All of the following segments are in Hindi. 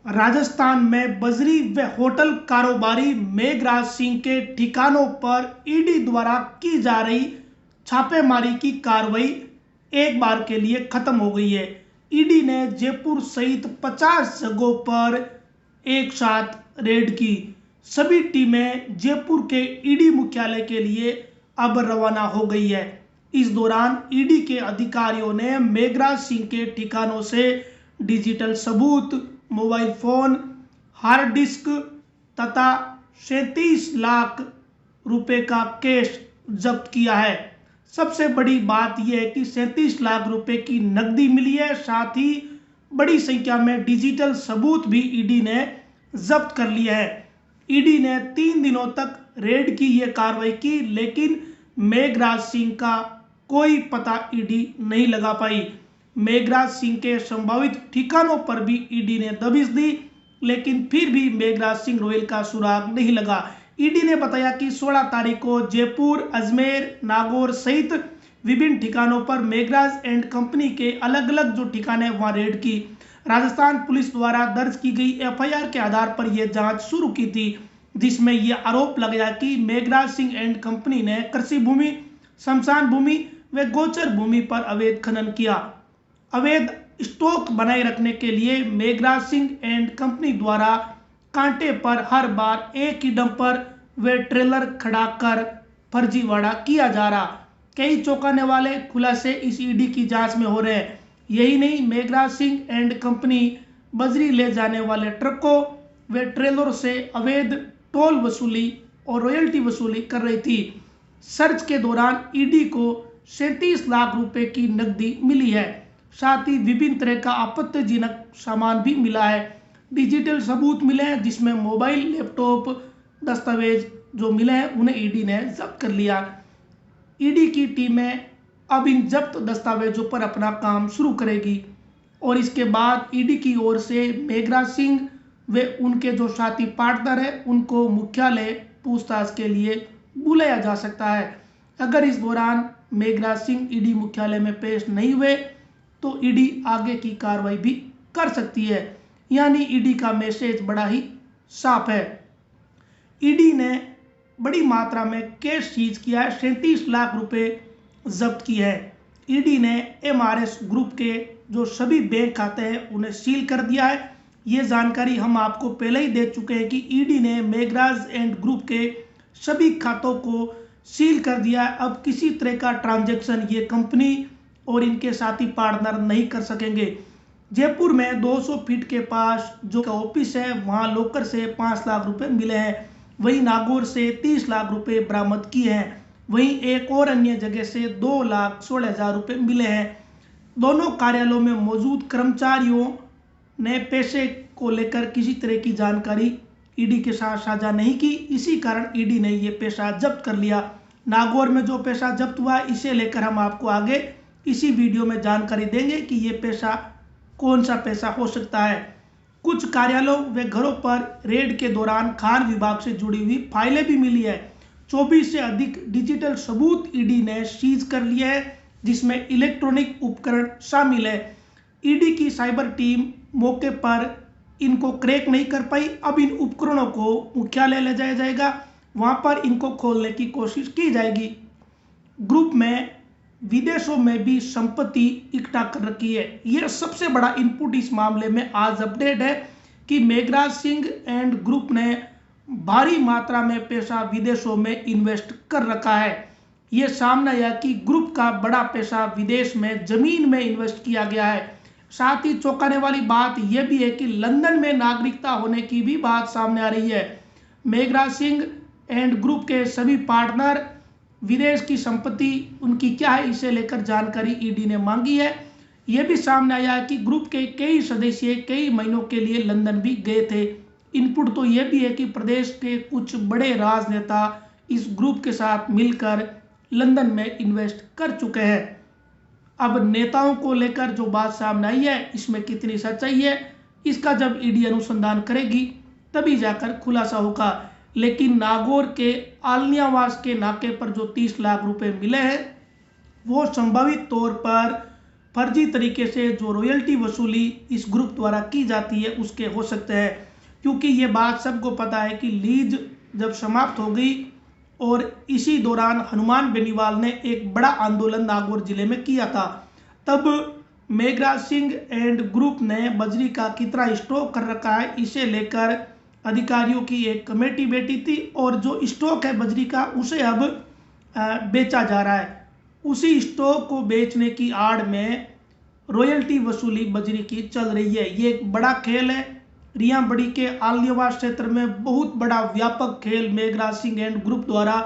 राजस्थान में बजरी व होटल कारोबारी मेघराज सिंह के ठिकानों पर ईडी द्वारा की जा रही छापेमारी की कार्रवाई एक बार के लिए खत्म हो गई है। ईडी ने जयपुर सहित 50 जगहों पर एक साथ रेड की। सभी टीमें जयपुर के ईडी मुख्यालय के लिए अब रवाना हो गई है। इस दौरान ईडी के अधिकारियों ने मेघराज सिंह के ठिकानों से डिजिटल सबूत, मोबाइल फोन, हार्ड डिस्क तथा 37 लाख रुपए का कैश जब्त किया है। सबसे बड़ी बात यह है कि 37 लाख रुपए की नकदी मिली है। साथ ही बड़ी संख्या में डिजिटल सबूत भी ईडी ने जब्त कर लिया है। ईडी ने 3 दिनों तक रेड की यह कार्रवाई की, लेकिन मेघराज सिंह का कोई पता ईडी नहीं लगा पाई। मेघराज सिंह के संभावित ठिकानों पर भी ईडी ने दबिश दी, लेकिन फिर भी मेघराज सिंह रोयल का सुराग नहीं लगा। ईडी ने बताया कि 16 तारीख को जयपुर, अजमेर, नागौर सहित विभिन्न ठिकानों पर मेघराज एंड कंपनी के अलग अलग जो ठिकाने वहां रेड की। राजस्थान पुलिस द्वारा दर्ज की गई एफआईआर के आधार पर यह जांच शुरू की थी, जिसमें यह आरोप लगाया कि मेघराज सिंह एंड कंपनी ने कृषि भूमि, शमशान भूमि व गोचर भूमि पर अवैध खनन किया। अवैध स्टॉक बनाए रखने के लिए मेघराज सिंह एंड कंपनी द्वारा कांटे पर हर बार एक ही डंपर व ट्रेलर खड़ा कर फर्जीवाड़ा किया जा रहा। कई चौंकाने वाले खुलासे इस ईडी की जांच में हो रहे हैं। यही नहीं, मेघराज सिंह एंड कंपनी बजरी ले जाने वाले ट्रकों व ट्रेलरों से अवैध टोल वसूली और रॉयल्टी वसूली कर रही थी। सर्च के दौरान ईडी को 37 लाख रुपए की नकदी मिली है। साथ ही विभिन्न तरह का आपत्तिजनक सामान भी मिला है। डिजिटल सबूत मिले हैं, जिसमें मोबाइल, लैपटॉप, दस्तावेज जो मिले हैं उन्हें ईडी ने जब्त कर लिया। ईडी की टीमें अब इन जब्त दस्तावेजों पर अपना काम शुरू करेगी और इसके बाद ईडी की ओर से मेघराज सिंह व उनके जो साथी पार्टनर है उनको मुख्यालय पूछताछ के लिए बुलाया जा सकता है। अगर इस दौरान मेघराज सिंह ईडी मुख्यालय में पेश नहीं हुए तो ईडी आगे की कार्रवाई भी कर सकती है। यानी ईडी का मैसेज बड़ा ही साफ है। ईडी ने बड़ी मात्रा में कैश सीज किया है, 37 लाख रुपए जब्त किए हैं। ईडी ने एमआरएस ग्रुप के जो सभी बैंक खाते हैं उन्हें सील कर दिया है। ये जानकारी हम आपको पहले ही दे चुके हैं कि ईडी ने मेघराज एंड ग्रुप के सभी खातों को सील कर दिया है। अब किसी तरह का ट्रांजैक्शन ये कंपनी और इनके साथी पार्टनर नहीं कर सकेंगे। जयपुर में 200 फीट के पास जो ऑफिस है वहां लॉकर से 5 लाख रुपए मिले हैं। वहीं नागौर से 30 लाख रुपए बरामद किए हैं। वहीं एक और अन्य जगह से 2,16,000 रुपए मिले हैं। दोनों कार्यालयों में मौजूद कर्मचारियों ने पैसे को लेकर किसी तरह की जानकारी ईडी के साथ साझा नहीं की। इसी कारण ईडी ने ये पैसा जब्त कर लिया। नागौर में जो पैसा जब्त हुआ इसे लेकर हम आपको आगे इसी वीडियो में जानकारी देंगे कि ये पैसा कौन सा पैसा हो सकता है। कुछ कार्यालयों व घरों पर रेड के दौरान खान विभाग से जुड़ी हुई फाइलें भी मिली है। 24 से अधिक डिजिटल सबूत ईडी ने सीज कर लिए हैं, जिसमें इलेक्ट्रॉनिक उपकरण शामिल है। ईडी की साइबर टीम मौके पर इनको क्रैक नहीं कर पाई। अब इन उपकरणों को मुख्यालय ले जाया जाएगा, वहां पर इनको खोलने की कोशिश की जाएगी। ग्रुप में विदेशों में भी संपत्ति इकट्ठा कर रखी है। यह सबसे बड़ा इनपुट इस मामले में आज अपडेट है कि मेघराज सिंह एंड ग्रुप ने भारी मात्रा में पैसा विदेशों में इन्वेस्ट कर रखा है। यह सामने आया कि ग्रुप का बड़ा पैसा विदेश में जमीन में इन्वेस्ट किया गया है। साथ ही चौंकाने वाली बात यह भी है कि लंदन में नागरिकता होने की भी बात सामने आ रही है। मेघराज सिंह एंड ग्रुप के सभी पार्टनर विदेश की संपत्ति उनकी क्या है इसे लेकर जानकारी ईडी ने मांगी है। यह भी सामने आया है कि ग्रुप के कई सदस्य कई महीनों के लिए लंदन भी गए थे। इनपुट तो यह भी है कि प्रदेश के कुछ बड़े राजनेता इस ग्रुप के साथ मिलकर लंदन में इन्वेस्ट कर चुके हैं। अब नेताओं को लेकर जो बात सामने आई है इसमें कितनी सच्चाई है, इसका जब ईडी अनुसंधान करेगी तभी जाकर खुलासा होगा। लेकिन नागौर के आलनियावास के नाके पर जो 30 लाख रुपए मिले हैं वो संभावित तौर पर फर्जी तरीके से जो रॉयल्टी वसूली इस ग्रुप द्वारा की जाती है उसके हो सकते हैं, क्योंकि ये बात सबको पता है कि लीज जब समाप्त हो गई और इसी दौरान हनुमान बेनीवाल ने एक बड़ा आंदोलन नागौर जिले में किया था, तब मेघराज सिंह एंड ग्रुप ने बजरी का कितना स्टॉक कर रखा है इसे लेकर अधिकारियों की एक कमेटी बैठी थी, और जो स्टॉक है बजरी का उसे अब बेचा जा रहा है। उसी स्टॉक को बेचने की आड़ में रॉयल्टी वसूली बजरी की चल रही है। ये एक बड़ा खेल है। रियाबड़ी के आलनियावास क्षेत्र में बहुत बड़ा व्यापक खेल मेघराज सिंह एंड ग्रुप द्वारा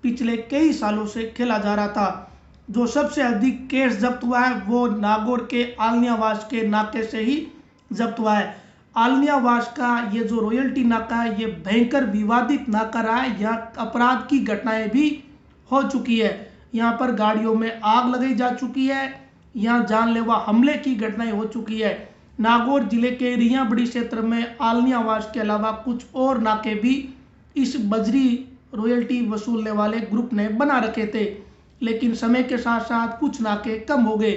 पिछले कई सालों से खेला जा रहा था। जो सबसे अधिक केस जब्त हुआ है वो नागौर के आलनियावास के नाके से ही जब्त हुआ है। आलनियावास का ये जो रॉयल्टी नाका है ये भयंकर विवादित नाका रहा है। यहाँ अपराध की घटनाएं भी हो चुकी है। यहाँ पर गाड़ियों में आग लगाई जा चुकी है। यहाँ जानलेवा हमले की घटनाएं हो चुकी है। नागौर जिले के रियाबड़ी क्षेत्र में आलनियावास के अलावा कुछ और नाके भी इस बजरी रॉयल्टी वसूलने वाले ग्रुप ने बना रखे थे, लेकिन समय के साथ साथ कुछ नाके कम हो गए।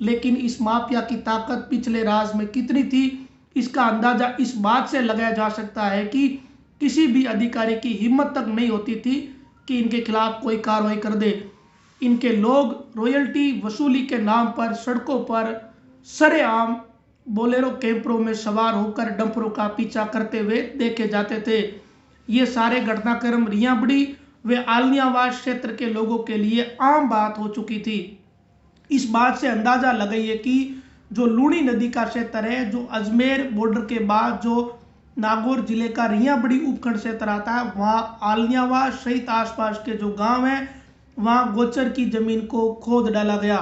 लेकिन इस माफिया की ताकत पिछले राज में कितनी थी इसका अंदाजा इस बात से लगाया जा सकता है कि किसी भी अधिकारी की हिम्मत तक नहीं होती थी कि इनके खिलाफ कोई कार्रवाई कर दे। इनके लोग रॉयल्टी वसूली के नाम पर सड़कों पर सरेआम बोलेरो कैंपरों में सवार होकर डंपरों का पीछा करते हुए देखे जाते थे। ये सारे घटनाक्रम रियाबड़ी व आलनियावास क्षेत्र के लोगों के लिए आम बात हो चुकी थी। इस बात से अंदाजा लगाइए कि जो लूणी नदी का क्षेत्र है, जो अजमेर बॉर्डर के बाद जो नागौर जिले का रियाबड़ी उपखंड क्षेत्र आता है, वहाँ आलनियावास सहित आसपास के जो गांव हैं वहाँ गोचर की जमीन को खोद डाला गया।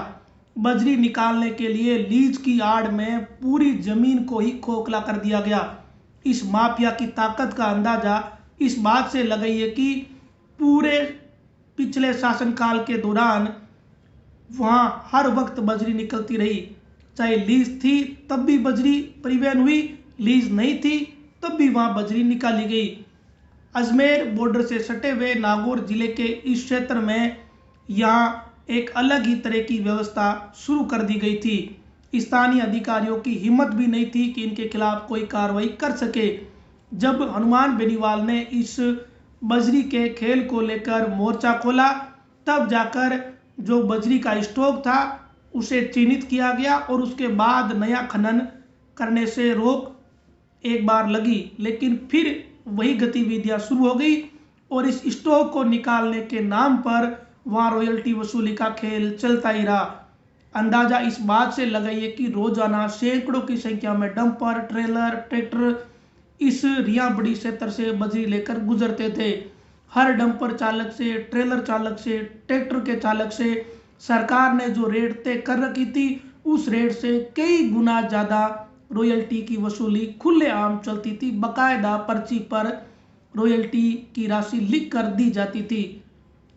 बजरी निकालने के लिए लीज की आड़ में पूरी जमीन को ही खोखला कर दिया गया। इस माफिया की ताकत का अंदाजा इस बात से लगाइए कि पूरे पिछले शासनकाल के दौरान वहाँ हर वक्त बजरी निकलती रही। चाहे लीज थी तब भी बजरी परिवहन हुई, लीज नहीं थी तब भी वहाँ बजरी निकाली गई। अजमेर बॉर्डर से सटे हुए नागौर जिले के इस क्षेत्र में यहाँ एक अलग ही तरह की व्यवस्था शुरू कर दी गई थी। स्थानीय अधिकारियों की हिम्मत भी नहीं थी कि इनके खिलाफ कोई कार्रवाई कर सके। जब हनुमान बेनीवाल ने इस बजरी के खेल को लेकर मोर्चा खोला, तब जाकर जो बजरी का स्टॉक था उसे चिन्हित किया गया और उसके बाद नया खनन करने से रोक एक बार लगी, लेकिन फिर वही गतिविधियां शुरू हो गई और इस स्टॉक को निकालने के नाम पर वहाँ रॉयल्टी वसूली का खेल चलता ही रहा। अंदाजा इस बात से लगाइए कि रोजाना सैकड़ों की संख्या में डंपर, ट्रेलर, ट्रैक्टर इस रियाबड़ी क्षेत्र से बजरी लेकर गुजरते थे। हर डंपर चालक से, ट्रेलर चालक से, ट्रैक्टर के चालक से सरकार ने जो रेट तय कर रखी थी उस रेट से कई गुना ज़्यादा रॉयल्टी की वसूली खुलेआम चलती थी। बाकायदा पर्ची पर रॉयल्टी की राशि लिख कर दी जाती थी।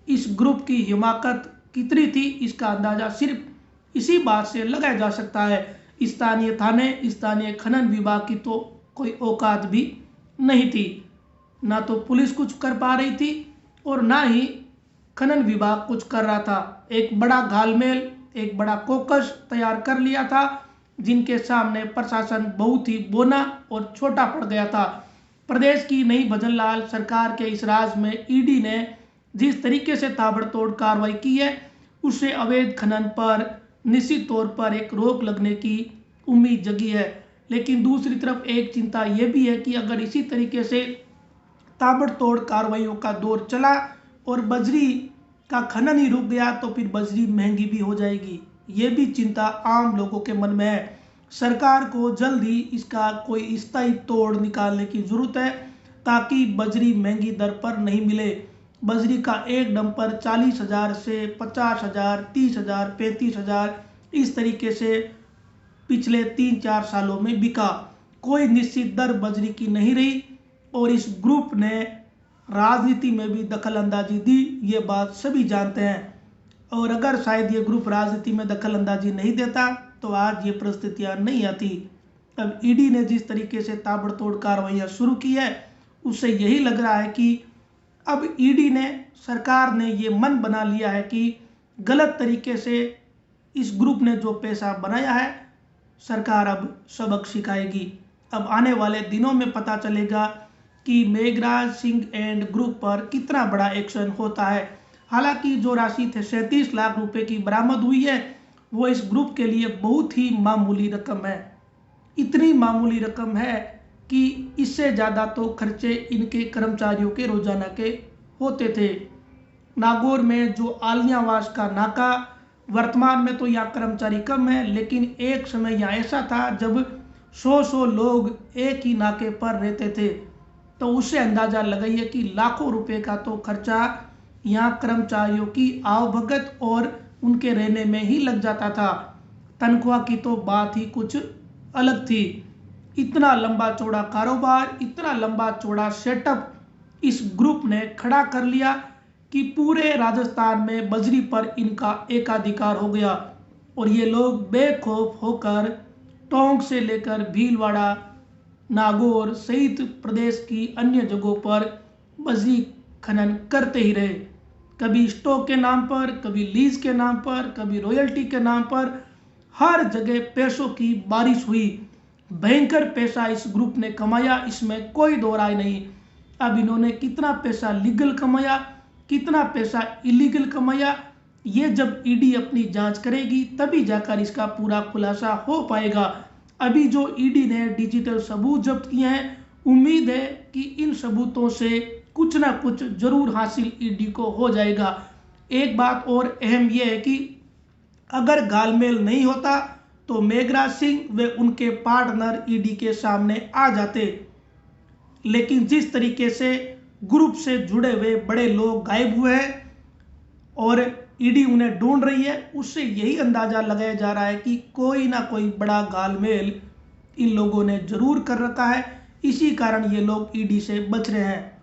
इस ग्रुप की हिमाकत कितनी थी इसका अंदाजा सिर्फ इसी बात से लगाया जा सकता है। स्थानीय थाने, स्थानीय खनन विभाग की तो कोई औकात भी नहीं थी। ना तो पुलिस कुछ कर पा रही थी और ना ही खनन विभाग कुछ कर रहा था। एक बड़ा घालमेल, एक बड़ा कोकस तैयार कर लिया था जिनके सामने प्रशासन बहुत ही बोना और छोटा पड़ गया था। प्रदेश की नई भजनलाल सरकार के इस राज में ईडी ने जिस तरीके से ताबड़तोड़ कार्रवाई की है उससे अवैध खनन पर निश्चित तौर पर एक रोक लगने की उम्मीद जगी है। लेकिन दूसरी तरफ एक चिंता यह भी है कि अगर इसी तरीके से ताबड़तोड़ कार्रवाइयों का दौर चला और बजरी का खनन ही रुक गया तो फिर बजरी महंगी भी हो जाएगी। ये भी चिंता आम लोगों के मन में है। सरकार को जल्द ही इसका कोई स्थायी तोड़ निकालने की जरूरत है ताकि बजरी महंगी दर पर नहीं मिले। बजरी का एक डंपर 40,000 से 50,000, 30,000, 35,000 इस तरीके से पिछले 3-4 सालों में बिका। कोई निश्चित दर बजरी की नहीं रही और इस ग्रुप ने राजनीति में भी दखल अंदाजी दी, ये बात सभी जानते हैं। और अगर शायद ये ग्रुप राजनीति में दखल अंदाजी नहीं देता तो आज ये परिस्थितियां नहीं आती। अब ईडी ने जिस तरीके से ताबड़तोड़ कार्रवाइयां शुरू की है उससे यही लग रहा है कि अब ईडी ने, सरकार ने ये मन बना लिया है कि गलत तरीके से इस ग्रुप ने जो पैसा बनाया है, सरकार अब सबक सिखाएगी। अब आने वाले दिनों में पता चलेगा कि मेघराज सिंह एंड ग्रुप पर कितना बड़ा एक्शन होता है। हालांकि जो राशि 37 लाख रुपए की बरामद हुई है, वो इस ग्रुप के लिए बहुत ही मामूली रकम है। इतनी मामूली रकम है कि इससे ज़्यादा तो खर्चे इनके कर्मचारियों के रोजाना के होते थे। नागौर में जो आलियावास का नाका, वर्तमान में तो यहाँ कर्मचारी कम है, लेकिन एक समय यहाँ ऐसा था जब 100 लोग एक ही नाके पर रहते थे। तो उससे अंदाजा लगाइए कि लाखों रुपए का तो खर्चा यहाँ कर्मचारियों की आवभगत और उनके रहने में ही लग जाता था। तनख्वाह की तो बात ही कुछ अलग थी। इतना लंबा चौड़ा कारोबार, इतना लंबा चौड़ा सेटअप इस ग्रुप ने खड़ा कर लिया कि पूरे राजस्थान में बजरी पर इनका एकाधिकार हो गया और ये लोग बेखौफ होकर टोंक से लेकर भीलवाड़ा, नागौर सहित प्रदेश की अन्य जगहों पर बजरी खनन करते ही रहे। कभी स्टॉक के नाम पर, कभी लीज के नाम पर, कभी रॉयल्टी के नाम पर, हर जगह पैसों की बारिश हुई। भयंकर पैसा इस ग्रुप ने कमाया, इसमें कोई दो राय नहीं। अब इन्होंने कितना पैसा लीगल कमाया, कितना पैसा इलीगल कमाया, ये जब ईडी अपनी जांच करेगी तभी जाकर इसका पूरा खुलासा हो पाएगा। अभी जो ईडी ने डिजिटल सबूत जब्त किए हैं, उम्मीद है कि इन सबूतों से कुछ ना कुछ जरूर हासिल ईडी को हो जाएगा। एक बात और अहम यह है कि अगर गालमेल नहीं होता तो मेघराज सिंह व उनके पार्टनर ईडी के सामने आ जाते, लेकिन जिस तरीके से ग्रुप से जुड़े हुए बड़े लोग गायब हुए हैं और ईडी उन्हें ढूंढ रही है, उससे यही अंदाजा लगाया जा रहा है कि कोई ना कोई बड़ा गालमेल इन लोगों ने जरूर कर रखा है। इसी कारण ये लोग ईडी से बच रहे हैं।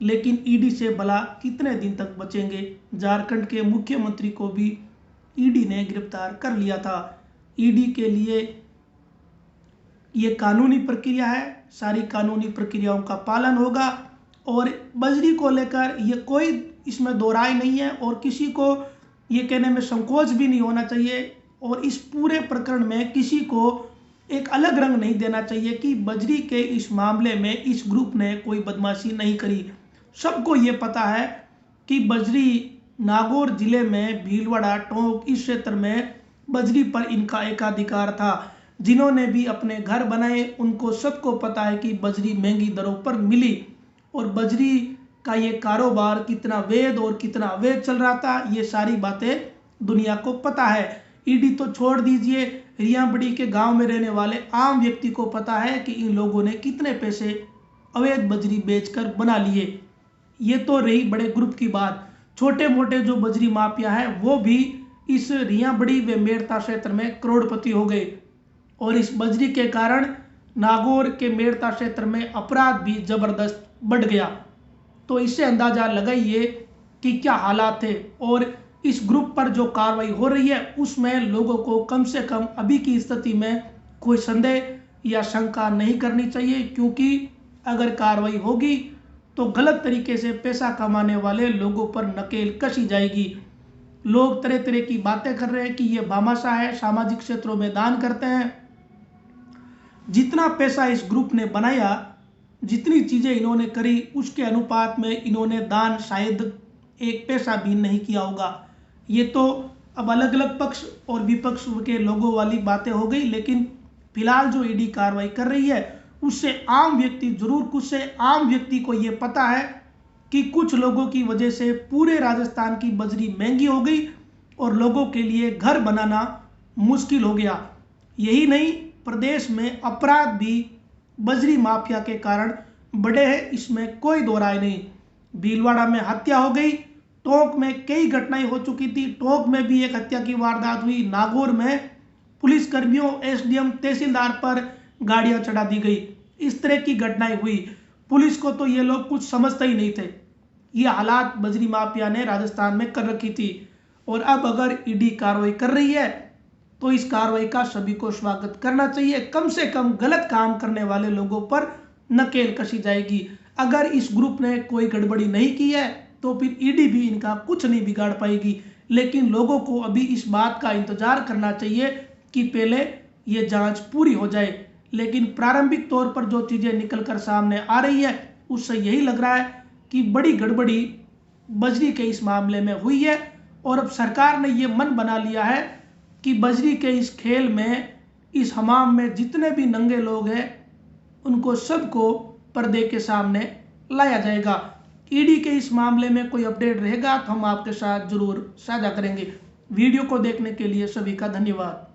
लेकिन ईडी से भला कितने दिन तक बचेंगे? झारखंड के मुख्यमंत्री को भी ईडी ने गिरफ्तार कर लिया था। ईडी के लिए ये कानूनी प्रक्रिया है, सारी कानूनी प्रक्रियाओं का पालन होगा और बजरी को लेकर ये कोई इसमें दो राय नहीं है और किसी को ये कहने में संकोच भी नहीं होना चाहिए और इस पूरे प्रकरण में किसी को एक अलग रंग नहीं देना चाहिए कि बजरी के इस मामले में इस ग्रुप ने कोई बदमाशी नहीं करी। सबको ये पता है कि बजरी नागौर जिले में भीलवाड़ा, टोंक इस क्षेत्र में बजरी पर इनका एकाधिकार था। जिन्होंने भी अपने घर बनाए उनको सबको पता है कि बजरी महंगी दरों पर मिली और बजरी का ये कारोबार कितना वैध और कितना अवैध चल रहा था, ये सारी बातें दुनिया को पता है। ईडी तो छोड़ दीजिए, रियाबड़ी के गांव में रहने वाले आम व्यक्ति को पता है कि इन लोगों ने कितने पैसे अवैध बजरी बेचकर बना लिए। ये तो रही बड़े ग्रुप की बात। छोटे मोटे जो बजरी माफिया है वो भी इस रियाबड़ी व मेड़ता क्षेत्र में करोड़पति हो गए और इस बजरी के कारण नागौर के मेड़ता क्षेत्र में अपराध भी जबरदस्त बढ़ गया। तो इससे अंदाजा लगाइए कि क्या हालात थे और इस ग्रुप पर जो कार्रवाई हो रही है उसमें लोगों को कम से कम अभी की स्थिति में कोई संदेह या शंका नहीं करनी चाहिए, क्योंकि अगर कार्रवाई होगी तो गलत तरीके से पैसा कमाने वाले लोगों पर नकेल कसी जाएगी। लोग तरह तरह की बातें कर रहे हैं कि ये भामाशाह है, सामाजिक क्षेत्रों में दान करते हैं। जितना पैसा इस ग्रुप ने बनाया, जितनी चीजें इन्होंने करी, उसके अनुपात में इन्होंने दान शायद एक पैसा भी नहीं किया होगा। ये तो अब अलग अलग पक्ष और विपक्ष के लोगों वाली बातें हो गई, लेकिन फिलहाल जो ईडी कार्रवाई कर रही है उससे आम व्यक्ति जरूर खुश है। आम व्यक्ति को ये पता है कि कुछ लोगों की वजह से पूरे राजस्थान की बजरी महंगी हो गई और लोगों के लिए घर बनाना मुश्किल हो गया। यही नहीं, प्रदेश में अपराध भी बजरी माफिया के कारण बढ़े हैं, इसमें कोई दो राय नहीं। भीलवाड़ा में हत्या हो गई, टोंक में कई घटनाएं हो चुकी थी, टोंक में भी एक हत्या की वारदात हुई, नागौर में पुलिस कर्मियों, एसडीएम, तहसीलदार पर गाड़ियां चढ़ा दी गई। इस तरह की घटनाएं हुई। पुलिस को तो ये लोग कुछ समझते ही नहीं थे। ये हालात बजरी माफिया ने राजस्थान में कर रखी थी और अब अगर ईडी कार्रवाई कर रही है तो इस कार्रवाई का सभी को स्वागत करना चाहिए। कम से कम गलत काम करने वाले लोगों पर नकेल कसी जाएगी। अगर इस ग्रुप ने कोई गड़बड़ी नहीं की है तो फिर ईडी भी इनका कुछ नहीं बिगाड़ पाएगी। लेकिन लोगों को अभी इस बात का इंतजार करना चाहिए कि पहले ये जांच पूरी हो जाए। लेकिन प्रारंभिक तौर पर जो चीज़ें निकल कर सामने आ रही है उससे यही लग रहा है कि बड़ी गड़बड़ी बजरी के इस मामले में हुई है और अब सरकार ने ये मन बना लिया है कि बजरी के इस खेल में, इस हमाम में जितने भी नंगे लोग हैं उनको सबको पर्दे के सामने लाया जाएगा। ईडी के इस मामले में कोई अपडेट रहेगा तो हम आपके साथ जरूर साझा करेंगे। वीडियो को देखने के लिए सभी का धन्यवाद।